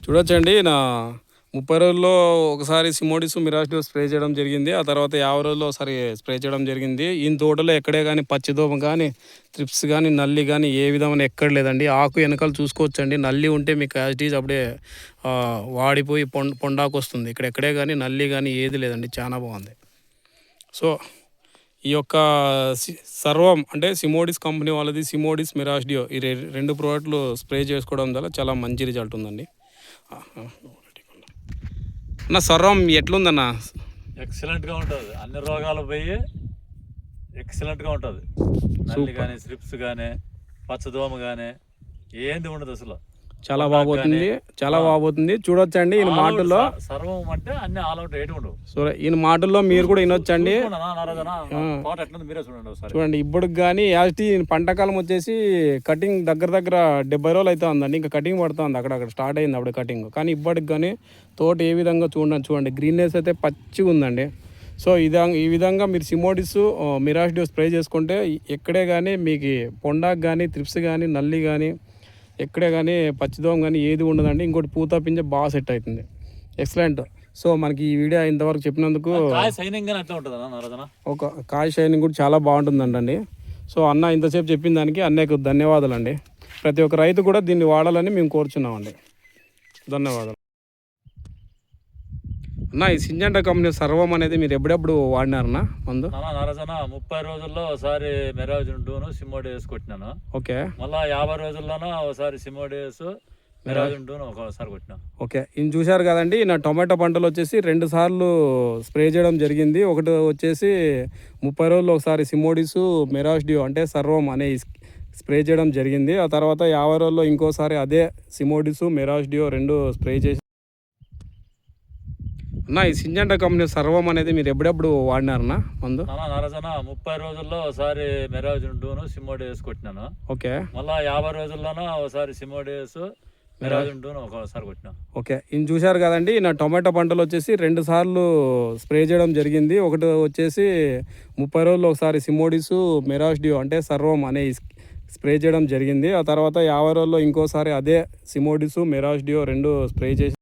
చూడొచ్చండి. నా 30 రోజుల్లో ఒకసారి సిమోడిస్, మిరాస్డో స్ప్రే చేయడం జరిగింది. ఆ తర్వాత 50 రోజుల్లో ఒకసారి స్ప్రే చేయడం జరిగింది. ఈయన తోటలో ఎక్కడే గానీ పచ్చిదోమ గానీ, త్రిప్స్ గానీ, నల్లి గానీ ఏ విధమైన ఎక్కడ లేదండి. ఆకు ఎనకాల చూసుకోవచ్చండి. నల్లి ఉంటే మీకు యాజ్ ఇట్ ఈజ్ అప్పుడే వాడిపోయి పొండాకొస్తుంది. ఇక్కడ ఎక్కడే గానీ నల్లి గానీ ఏది లేదండి. చాలా బాగుంది. సో ఈ యొక్క సర్వం అంటే సిమోడిస్ కంపెనీ వాళ్ళది, సిమోడిస్, మిరాస్డియో ఈ రెండు ప్రోడక్ట్లు స్ప్రే చేసుకోవడం వల్ల చాలా మంచి రిజల్ట్ ఉందండి. అన్న సర్వం ఎట్లుందన్న? ఎక్సలెంట్గా ఉంటుంది. అన్ని రోగాలు పోయి ఎక్సలెంట్గా ఉంటుంది. నల్లి కానీ, స్ట్రిప్స్ కానీ, పచ్చదోమ కానీ ఏంది ఉండదు అసలు. చాలా బాగుపోతుంది, చాలా బాగుపోతుంది. చూడొచ్చండి ఈయన మాటల్లో సర్వం అంటే అన్ని ఆల్ అవుట్ ఏటి ఉండవు. సో ఈయన మాటల్లో మీరు కూడా వినొచ్చండి. చూడండి ఇప్పటికి కానీ యాక్చువల్లీ పంటకాలం వచ్చేసి కటింగ్ దగ్గర 70 రోజులు అయితే ఉందండి. ఇంకా కటింగ్ పడుతుంది, అక్కడ స్టార్ట్ అయింది అప్పుడు కటింగ్. కానీ ఇప్పటికి కానీ తోట ఏ విధంగా చూడండి గ్రీన్నెస్ అయితే పచ్చిగా ఉందండి. సో ఈ విధంగా మీరు సిమోడిస్, మిరాస్డియో స్ప్రే చేసుకుంటే ఎక్కడే కానీ మీకు పొండాకు కానీ, త్రిప్స్ కానీ, నల్లి కానీ ఎక్కడే కానీ పచ్చిదోమ కానీ ఏది ఉండదండి. ఇంకోటి పూత పింజ బాగా సెట్ అవుతుంది. ఎక్సలెంట్. సో మనకి ఈ వీడియో ఇంతవరకు చెప్పినందుకు ఒక కాయ షైనింగ్ కూడా చాలా బాగుంటుందండి. సో అన్న ఇంతసేపు చెప్పిన దానికి అన్నకు ధన్యవాదాలు అండి. ప్రతి ఒక్క రైతు కూడా దీన్ని వాడాలని మేము కోరుచున్నామండి. ధన్యవాదాలు అన్న. ఈ సింజంటా కంపెనీ సర్వం అనేది మీరు ఎప్పుడెప్పుడు వాడినారన్నా మందు? 30 రోజుల్లో ఒకసారి మెరాజుంటూను సిమోడియస్ కొట్టినాను. ఓకే. మళ్ళీ 50 రోజుల్లోనూ ఒకసారి సిమోడియస్, మెరాజుంటూను ఒకసారి కొట్టినాను. ఓకే. ఈయన చూశారు కదండి, నా టొమాటో పంటలు వచ్చేసి 2 సార్లు స్ప్రే చేయడం జరిగింది. ఒకటి వచ్చేసి 30 రోజుల్లో ఒకసారి సిమోడిస్, మెరాస్డియో అంటే సర్వం అనే స్ప్రే చేయడం జరిగింది. ఆ తర్వాత 50 రోజుల్లో ఇంకోసారి అదే సిమోడిస్, మెరాస్డియో 2 స్ప్రే చేసి అన్న. ఈ సింజంటా కంపెనీ సర్వం అనేది మీరు ఎప్పుడెప్పుడు వాడినారన్నా మందు? 30 రోజుల్లో ఒకసారి మెరాజుంటూను సిమోడియస్ కొట్టినాను. ఓకే. మళ్ళీ 50 రోజుల్లోనూ ఒకసారి సిమోడియస్, మెరాజుంటూను ఒకసారి కొట్టినాను. ఓకే. ఈయన చూశారు కదండి, నా టొమాటో పంటలు వచ్చేసి 2 సార్లు స్ప్రే చేయడం జరిగింది. ఒకటి వచ్చేసి 30 రోజుల్లో ఒకసారి సిమోడిస్, మెరాస్డియో అంటే సర్వం అనే స్ప్రే చేయడం జరిగింది. ఆ తర్వాత 50 రోజుల్లో ఇంకోసారి అదే సిమోడిస్, మెరాస్డియో 2 స్ప్రే చేసి